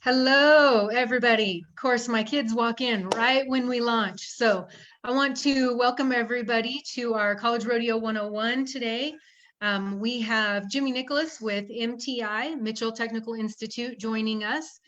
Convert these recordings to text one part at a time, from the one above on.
Hello, everybody. Of course, my kids walk in right when we launch. So I want to welcome everybody to our College Rodeo 101 today. We have Jimmy Nicholas with MTI, Mitchell Technical Institute, joining us.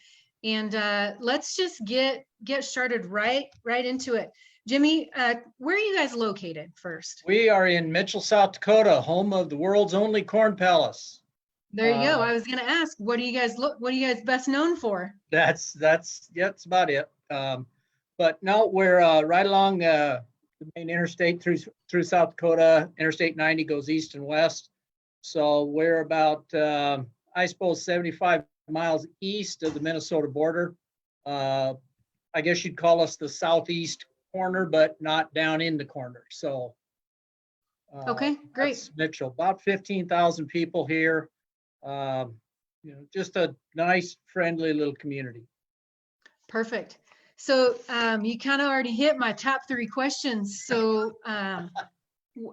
And let's just get started right into it. Jimmy, where are you guys located first? We are in Mitchell, South Dakota, home of the world's only corn palace. There you go. I was going to ask, what are you guys best known for? That's about it. But no, we're right along the main interstate through South Dakota. Interstate 90 goes east and west. So we're about, I suppose, 75 miles east of the Minnesota border. I guess you'd call us the southeast corner, but not down in the corner. So okay, great. That's Mitchell, about 15,000 people here. Just a nice, friendly little community. Perfect. So you kind of already hit my top 3 questions. So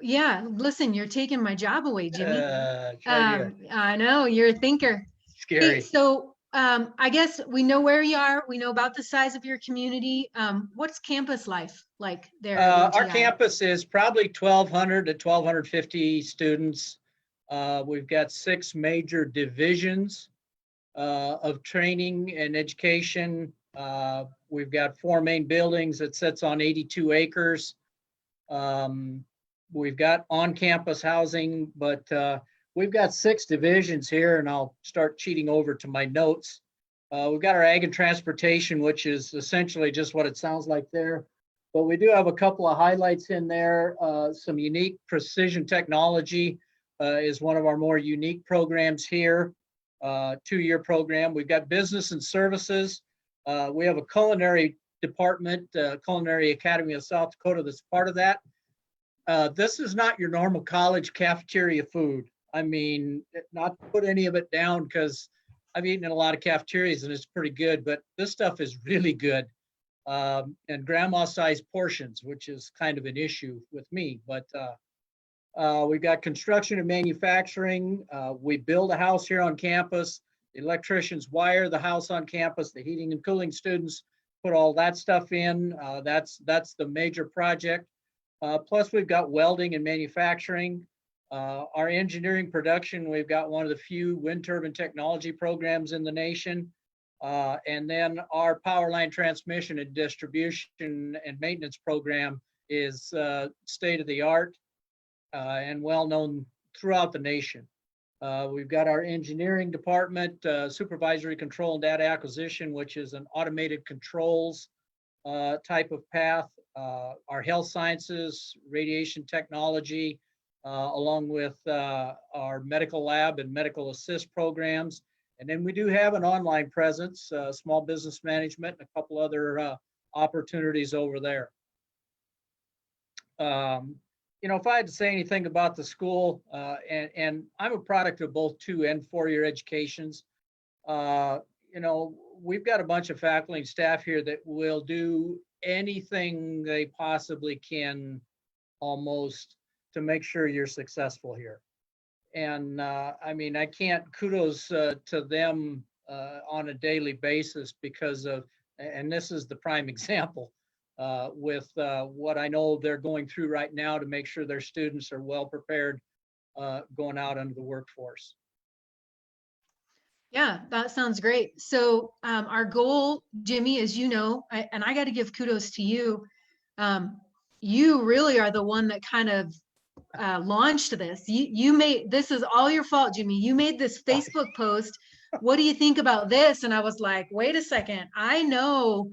yeah, listen, you're taking my job away, Jimmy. I know, you're a thinker. Scary. Hey, so I guess we know where you are. We know about the size of your community. What's campus life like there? Our campus is probably 1,200 to 1,250 students. We've got 6 major divisions of training and education. We've got 4 main buildings that sits on 82 acres. We've got on-campus housing, but we've got 6 divisions here, and I'll start cheating over to my notes. We've got our ag and transportation, which is essentially just what it sounds like there. But we do have a couple of highlights in there. Some unique precision technology is one of our more unique programs here, 2-year program. We've got business and services. We have a culinary department, Culinary Academy of South Dakota, that's part of that. This is not your normal college cafeteria food. I mean, not to put any of it down, because I've eaten in a lot of cafeterias and it's pretty good, but this stuff is really good. And grandma-sized portions, which is kind of an issue with me, but we've got construction and manufacturing. We build a house here on campus. The electricians wire the house on campus. The heating and cooling students put all that stuff in. That's the major project. Plus, we've got welding and manufacturing. Our engineering production, we've got one of the few wind turbine technology programs in the nation. And then our power line transmission and distribution and maintenance program is state of the art. And well known throughout the nation. We've got our engineering department, supervisory control and data acquisition, which is an automated controls type of path. Our health sciences, radiation technology, along with our medical lab and medical assist programs. And then we do have an online presence, small business management, and a couple other opportunities over there. If I had to say anything about the school, and I'm a product of both 2- and 4-year educations, we've got a bunch of faculty and staff here that will do anything they possibly can almost to make sure you're successful here. And I can't kudos to them on a daily basis because of, and this is the prime example, with what I know they're going through right now to make sure their students are well prepared going out into the workforce. Yeah, that sounds great. So our goal, Jimmy, as you know, and I got to give kudos to you. You really are the one that kind of launched this. You made, this is all your fault, Jimmy. You made this Facebook post. What do you think about this? And I was like, wait a second. I know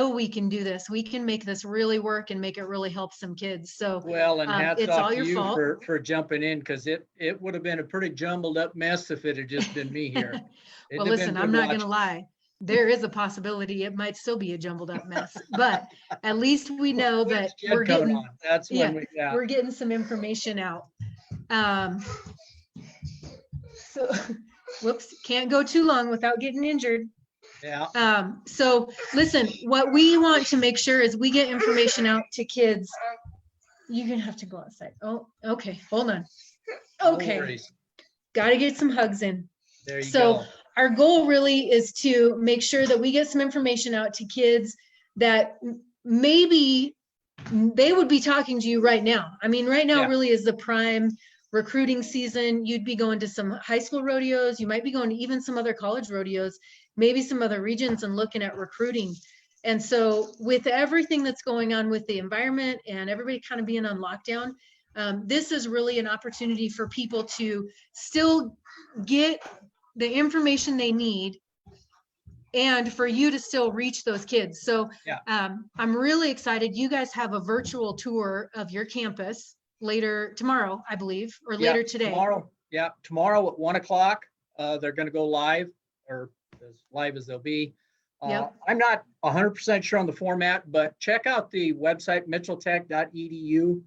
we can do this. We can make this really work and make it really help some kids. So well, and hats it's off all to your you fault. for jumping in, because it would have been a pretty jumbled up mess if it had just been me here. Well, listen, I'm not going to lie. There is a possibility it might still be a jumbled up mess, but at least we know that we're getting, we're getting some information out. So, whoops, can't go too long without getting injured. Yeah. So listen, what we want to make sure is we get information out to kids. You're gonna have to go outside. Oh, okay, hold on. Okay, No worries. got to get some hugs in. There you So go. our goal really is to make sure that we get some information out to kids that maybe they would be talking to you right now. I mean, right now Yeah. really is the prime recruiting season. You'd be going to some high school rodeos. You might be going to even some other college rodeos, maybe some other regions, and looking at recruiting. And so with everything that's going on with the environment and everybody kind of being on lockdown, this is really an opportunity for people to still get the information they need and for you to still reach those kids. So Yeah. I'm really excited. You guys have a virtual tour of your campus later tomorrow, I believe, or Yeah, later today. tomorrow at 1:00, they're going to go live, or as live as they'll be. Yep. I'm not 100% sure on the format, but check out the website, mitchelltech.edu.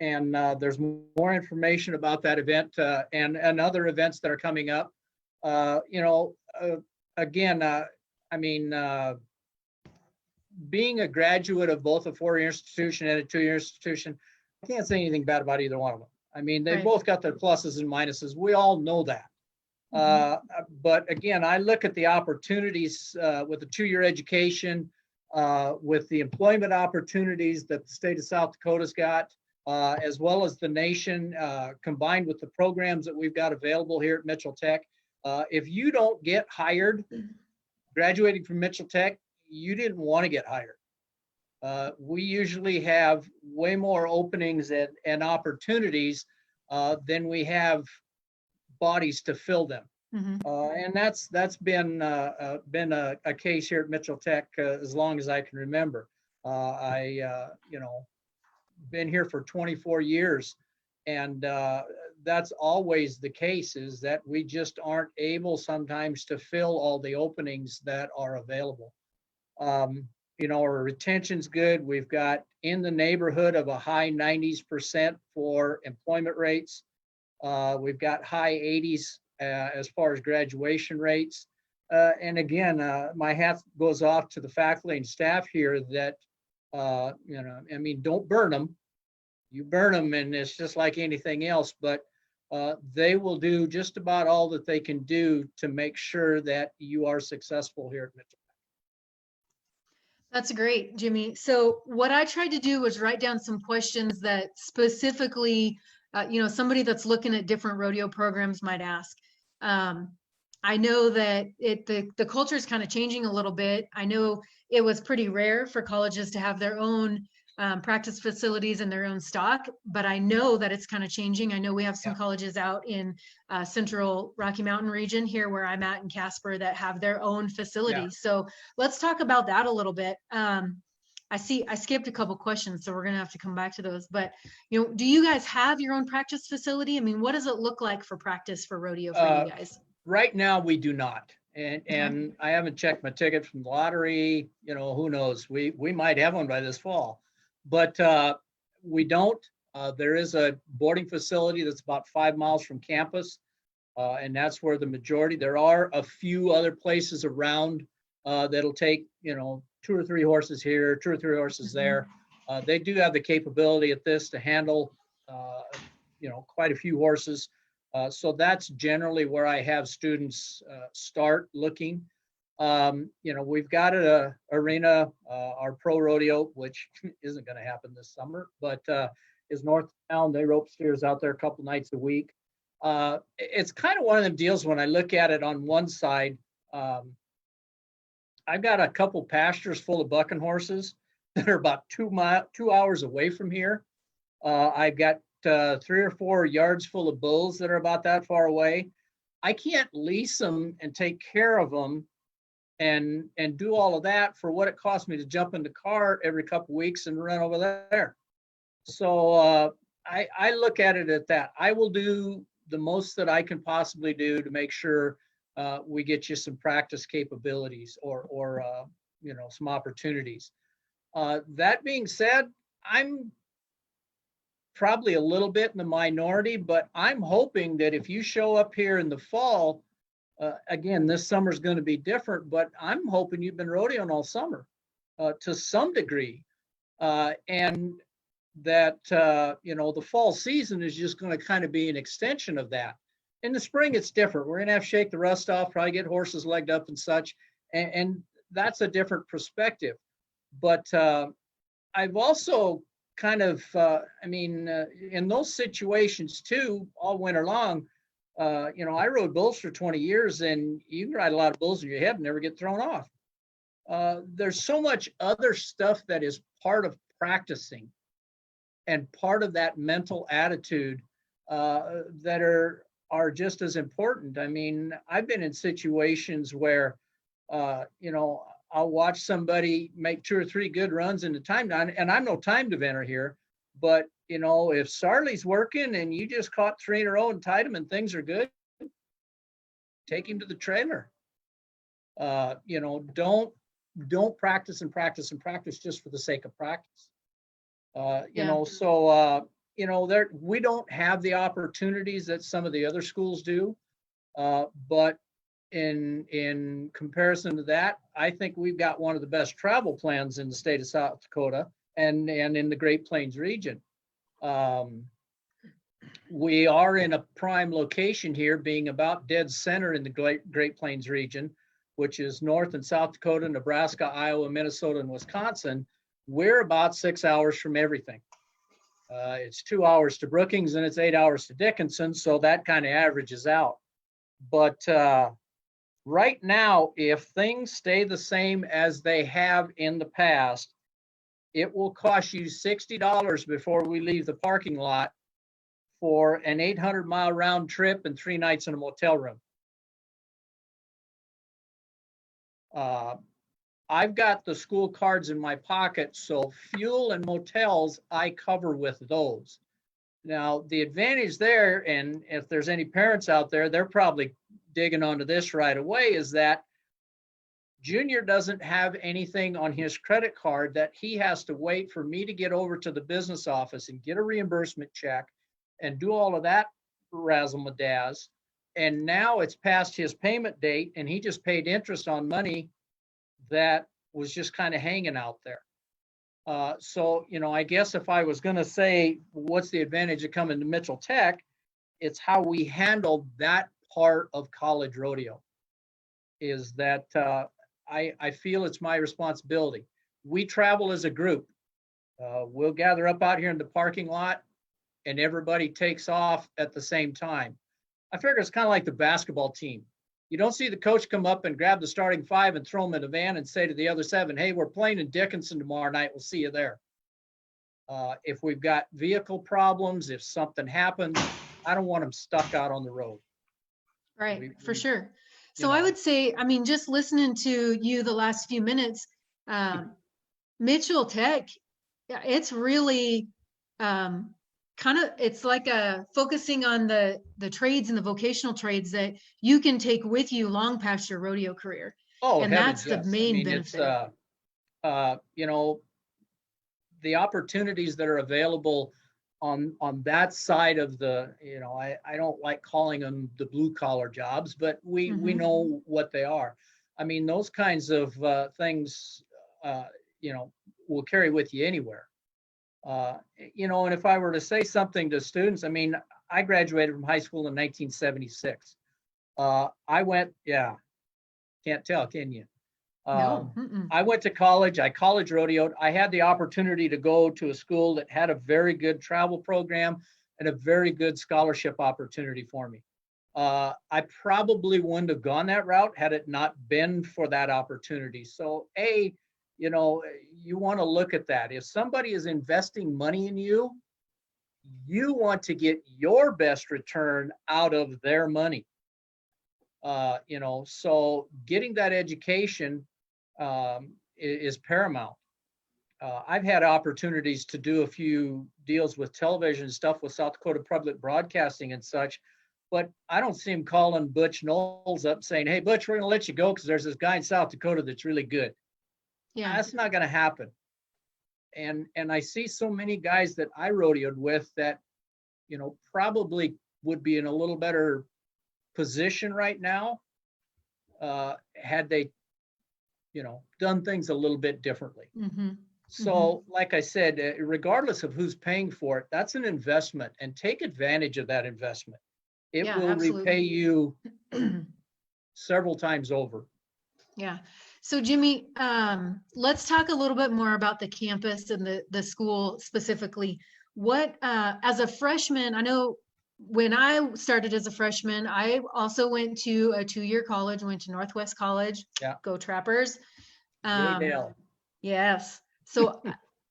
And there's more information about that event and other events that are coming up. Again, I mean, being a graduate of both a 4-year institution and a 2-year institution, I can't say anything bad about either one of them. I mean, they Right. both got their pluses and minuses. We all know that. But again, I look at the opportunities with the 2-year education, with the employment opportunities that the state of South Dakota's got, as well as the nation, combined with the programs that we've got available here at Mitchell Tech. If you don't get hired graduating from Mitchell Tech, you didn't want to get hired. We usually have way more openings and opportunities than we have bodies to fill them. Mhm. And that's been a case here at Mitchell Tech as long as I can remember. I been here for 24 years, and that's always the case, is that we just aren't able sometimes to fill all the openings that are available. Our retention's good. We've got in the neighborhood of a high 90s% for employment rates. We've got high 80s as far as graduation rates. And again, my hat goes off to the faculty and staff here that, don't burn them. You burn them and it's just like anything else, but they will do just about all that they can do to make sure that you are successful here at Mitchell. That's great, Jimmy. So what I tried to do was write down some questions that specifically, somebody that's looking at different rodeo programs might ask. I know that the culture is kind of changing a little bit. I know it was pretty rare for colleges to have their own practice facilities and their own stock, but I know that it's kind of changing. I know we have some colleges out in Central Rocky Mountain region here where I'm at in Casper that have their own facilities. So let's talk about that a little bit. I skipped a couple questions, so we're gonna have to come back to those. But do you guys have your own practice facility? I mean, what does it look like for practice for rodeo for you guys? Right now, we do not. And I haven't checked my ticket from the lottery. Who knows? We might have one by this fall. But we don't. There is a boarding facility that's about 5 miles from campus, and that's where the majority. There are a few other places around that'll take 2 or 3 horses here, 2 or 3 horses there. They do have the capability at this to handle quite a few horses. So that's generally where I have students start looking. We've got an arena, our pro rodeo, which isn't going to happen this summer, but is north of town. They rope steers out there a couple nights a week. It's kind of one of them deals when I look at it on one side. I've got a couple pastures full of bucking horses that are about 2 hours away from here. I've got 3 or 4 yards full of bulls that are about that far away. I can't lease them and take care of them and do all of that for what it costs me to jump in the car every couple weeks and run over there. So I look at it at that. I will do the most that I can possibly do to make sure we get you some practice capabilities or some opportunities. That being said, I'm probably a little bit in the minority, but I'm hoping that if you show up here in the fall, again, this summer is going to be different, but I'm hoping you've been rodeoing all summer to some degree. And that, the fall season is just going to kind of be an extension of that. In the spring, it's different. We're gonna have to shake the rust off, probably get horses legged up and such. And that's a different perspective. But I've also kind of, in those situations too, all winter long, I rode bulls for 20 years, and you can ride a lot of bulls in your head and never get thrown off. There's so much other stuff that is part of practicing and part of that mental attitude that are just as important. I mean, I've been in situations where, I'll watch somebody make 2 or 3 good runs in the time, and I'm no timed eventer here, but if Sarley's working and you just caught 3 in a row and tied him and things are good, take him to the trailer. Don't practice and practice and practice just for the sake of practice. We don't have the opportunities that some of the other schools do, but in comparison to that, I think we've got one of the best travel plans in the state of South Dakota and in the Great Plains region. We are in a prime location here, being about dead center in the Great Plains region, which is North and South Dakota, Nebraska, Iowa, Minnesota, and Wisconsin. We're about 6 hours from everything. It's 2 hours to Brookings and it's 8 hours to Dickinson, so that kind of averages out. But right now, if things stay the same as they have in the past, it will cost you $60 before we leave the parking lot for an 800-mile round trip and 3 nights in a motel room. I've got the school cards in my pocket, so fuel and motels I cover with those. Now, the advantage there, and if there's any parents out there, they're probably digging onto this right away, is that Junior doesn't have anything on his credit card that he has to wait for me to get over to the business office and get a reimbursement check and do all of that razzle-ma-dazz. And now it's past his payment date and he just paid interest on money that was just kind of hanging out there. I guess if I was going to say, what's the advantage of coming to Mitchell Tech? It's how we handle that part of college rodeo, is that I feel it's my responsibility. We travel as a group. We'll gather up out here in the parking lot and everybody takes off at the same time. I figure it's kind of like the basketball team. You don't see the coach come up and grab the starting 5 and throw them in a van and say to the other 7, hey, we're playing in Dickinson tomorrow night. We'll see you there. If we've got vehicle problems, if something happens, I don't want them stuck out on the road. Right, for sure. So I would say, just listening to you the last few minutes, Mitchell Tech, it's really it's like focusing on the trades and the vocational trades that you can take with you long past your rodeo career. Oh, and heavens, that's the main benefit. The opportunities that are available on that side of the, I don't like calling them the blue collar jobs, but we know what they are. Those kinds of things, will carry with you anywhere. And if I were to say something to students, I graduated from high school in 1976. I went, can't tell, can you? No. I went to college, I college rodeoed. I had the opportunity to go to a school that had a very good travel program and a very good scholarship opportunity for me. I probably wouldn't have gone that route had it not been for that opportunity. So you want to look at that. If somebody is investing money in you, you want to get your best return out of their money. So getting that education is paramount. I've had opportunities to do a few deals with television stuff with South Dakota Public Broadcasting and such, but I don't see him calling Butch Knowles up saying, hey, Butch, we're going to let you go because there's this guy in South Dakota that's really good. Yeah, that's not going to happen. And I see so many guys that I rodeoed with that, probably would be in a little better position right now had they, done things a little bit differently. So, like I said, regardless of who's paying for it, that's an investment, and take advantage of that investment. it Yeah, will repay absolutely. you several times over. Yeah. So Jimmy, let's talk a little bit more about the campus and the school specifically. What, as a freshman, I know when I started as a freshman, I also went to a 2-year college, went to Northwest College. Yeah. Go Trappers. Yay, Um, Dale. yes. So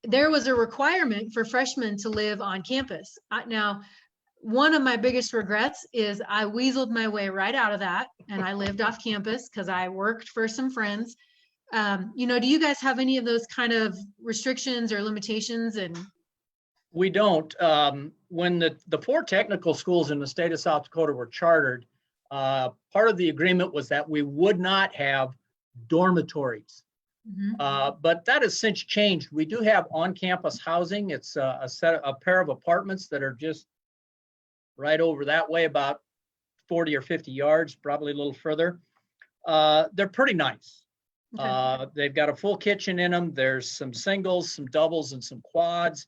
there was a requirement for freshmen to live on campus. Now, one of my biggest regrets is I weaseled my way right out of that and I lived off campus because I worked for some friends. Do you guys have any of those kind of restrictions or limitations? And We don't. When the 4 technical schools in the state of South Dakota were chartered, part of the agreement was that we would not have dormitories. But that has since changed. We do have on-campus housing. It's a pair of apartments that are just right over that way, about 40 or 50 yards, probably a little further. They're pretty nice. okay. They've got a full kitchen in them. There's some singles, some doubles, and some quads.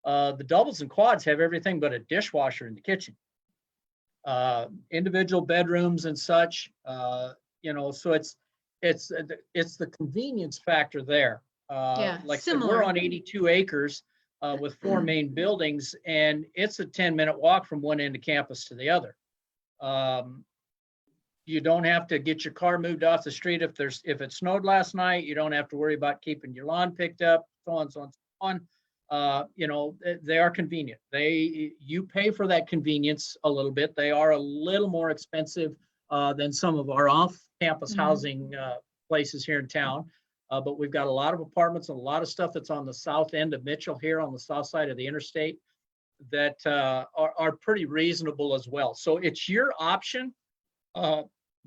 The doubles and quads have everything but a dishwasher in the kitchen. Individual bedrooms and such. So it's the convenience factor there. Yeah, Like I said, we're similar. on 82 acres with 4 main buildings, and it's a 10-minute walk from one end of campus to the other. You don't have to get your car moved off the street if it snowed last night. You don't have to worry about keeping your lawn picked up, so on, so on, so on. They are convenient. You pay for that convenience a little bit. They are a little more expensive than some of our off-campus housing places here in town. But we've got a lot of apartments and a lot of stuff that's on the south end of Mitchell here on the south side of the interstate that are pretty reasonable as well. So it's your option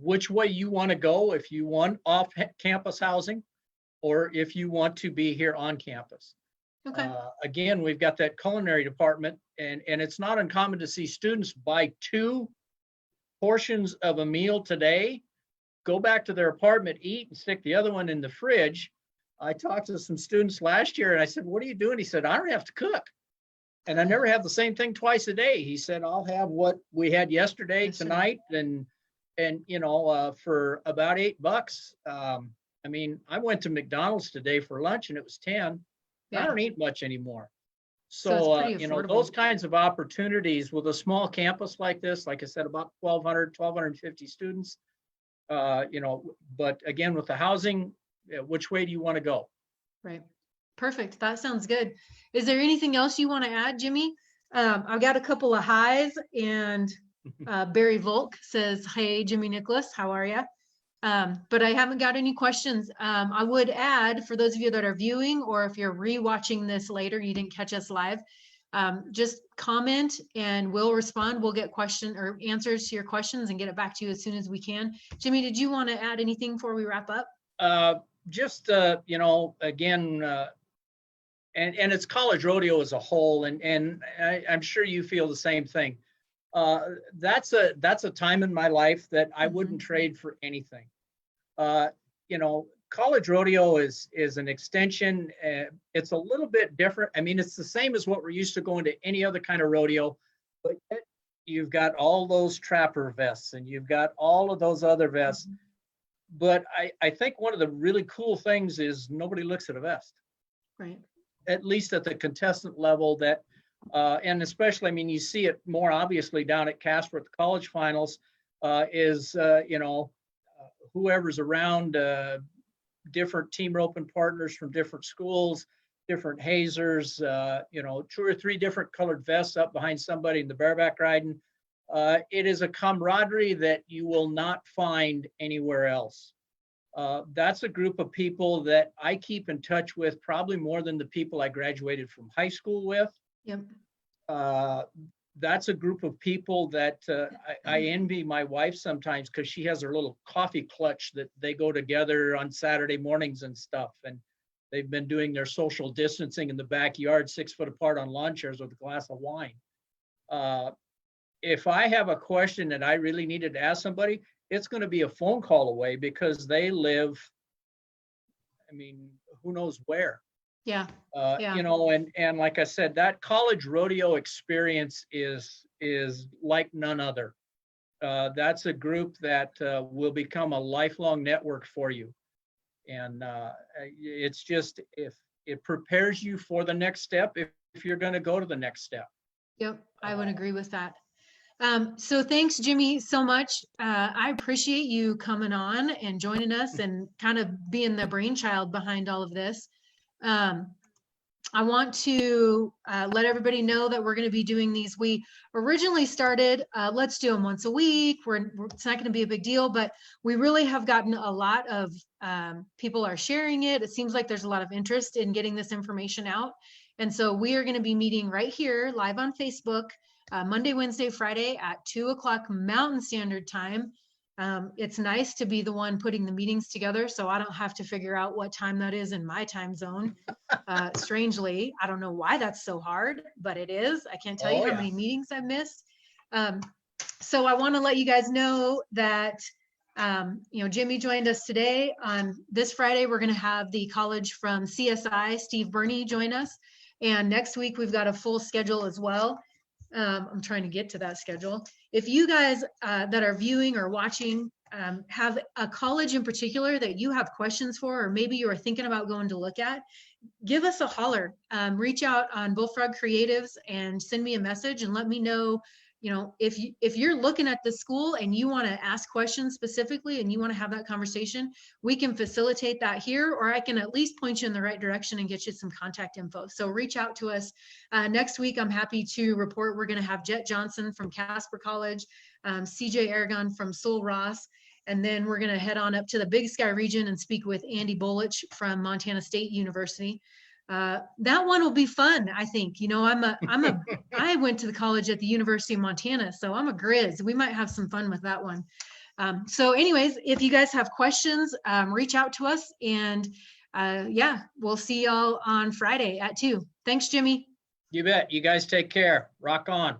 which way you want to go, if you want off-campus housing or if you want to be here on campus. Okay. Again, we've got that culinary department, and it's not uncommon to see students buy 2 portions of a meal today, go back to their apartment, eat, and stick the other one in the fridge. I talked to some students last year and I said, "What are you doing?" He said, "I don't have to cook. And I never have the same thing twice a day." He said, "I'll have what we had yesterday, tonight, and for about $8. I went to McDonald's today for lunch and it was 10. I don't eat much anymore. So it's So, pretty affordable. those kinds of opportunities with a small campus like this, like I said, about 1,250 students, but again, with the housing, which way do you want to go? Right. Perfect. That sounds good. Is there anything else you want to add, Jimmy? I've got a couple of highs, and Barry Volk says, "Hey, Jimmy Nicholas, how are you?" But I haven't got any questions. I would add, for those of you that are viewing, or if you're rewatching this later, you didn't catch us live, just comment and we'll respond. We'll get question or answers to your questions and get it back to you as soon as we can. Jimmy, did you want to add anything before we wrap up? Again, and it's college rodeo as a whole, and I'm sure you feel the same thing. That's a time in my life that I wouldn't trade for anything. College rodeo is an extension. It's a little bit different. It's the same as what we're used to going to any other kind of rodeo, but yet you've got all those trapper vests and you've got all of those other vests. But I think one of the really cool things is nobody looks at a vest. Right. At least at the contestant level, that and especially, you see it more obviously down at Casper at the college finals, whoever's around, different team roping partners from different schools, different hazers, 2 or 3 different colored vests up behind somebody in the bareback riding. It is a camaraderie that you will not find anywhere else. That's a group of people that I keep in touch with probably more than the people I graduated from high school with. Yep. That's a group of people that I envy my wife sometimes, because she has her little coffee clutch that they go together on Saturday mornings and stuff. And they've been doing their social distancing in the backyard, 6 foot apart on lawn chairs with a glass of wine. If I have a question that I really needed to ask somebody, it's going to be a phone call away, because they live, who knows where. Yeah. And like I said, that college rodeo experience is like none other. that's a group that will become a lifelong network for you. And it's just, if it prepares you for the next step, if you're going to go to the next step. Yep, I would agree with that. So thanks, Jimmy, so much. I appreciate you coming on and joining us and kind of being the brainchild behind all of this. I want to let everybody know that we're going to be doing these. We originally started, let's do them once a week. It's not going to be a big deal, but we really have gotten a lot of people are sharing it. It seems like there's a lot of interest in getting this information out. And so we are going to be meeting right here live on Facebook, Monday, Wednesday, Friday at 2 o'clock Mountain Standard Time. It's nice to be the one putting the meetings together, so I don't have to figure out what time that is in my time zone. Strangely, I don't know why that's so hard, but it is. I can't tell you how many meetings I've missed. So I want to let you guys know that, Jimmy joined us today. On this Friday, we're going to have the college from CSI, Steve Burney, join us. And next week, we've got a full schedule as well. I'm trying to get to that schedule. If you guys that are viewing or watching have a college in particular that you have questions for, or maybe you are thinking about going to look at, give us a holler. Reach out on Bullfrog Creatives and send me a message and let me know, if you're looking at the school and you want to ask questions specifically and you want to have that conversation, we can facilitate that here, or I can at least point you in the right direction and get you some contact info. So reach out to us. Next week, I'm happy to report we're going to have Jet Johnson from Casper College, CJ Aragon from Sul Ross, and then we're going to head on up to the Big Sky region and speak with Andy Bolich from Montana State University. That one will be fun, I think. I went to the college at the University of Montana, so I'm a Grizz. We might have some fun with that one. So anyways, if you guys have questions, reach out to us, and we'll see y'all on Friday at 2. Thanks, Jimmy. You bet. You guys take care. Rock on.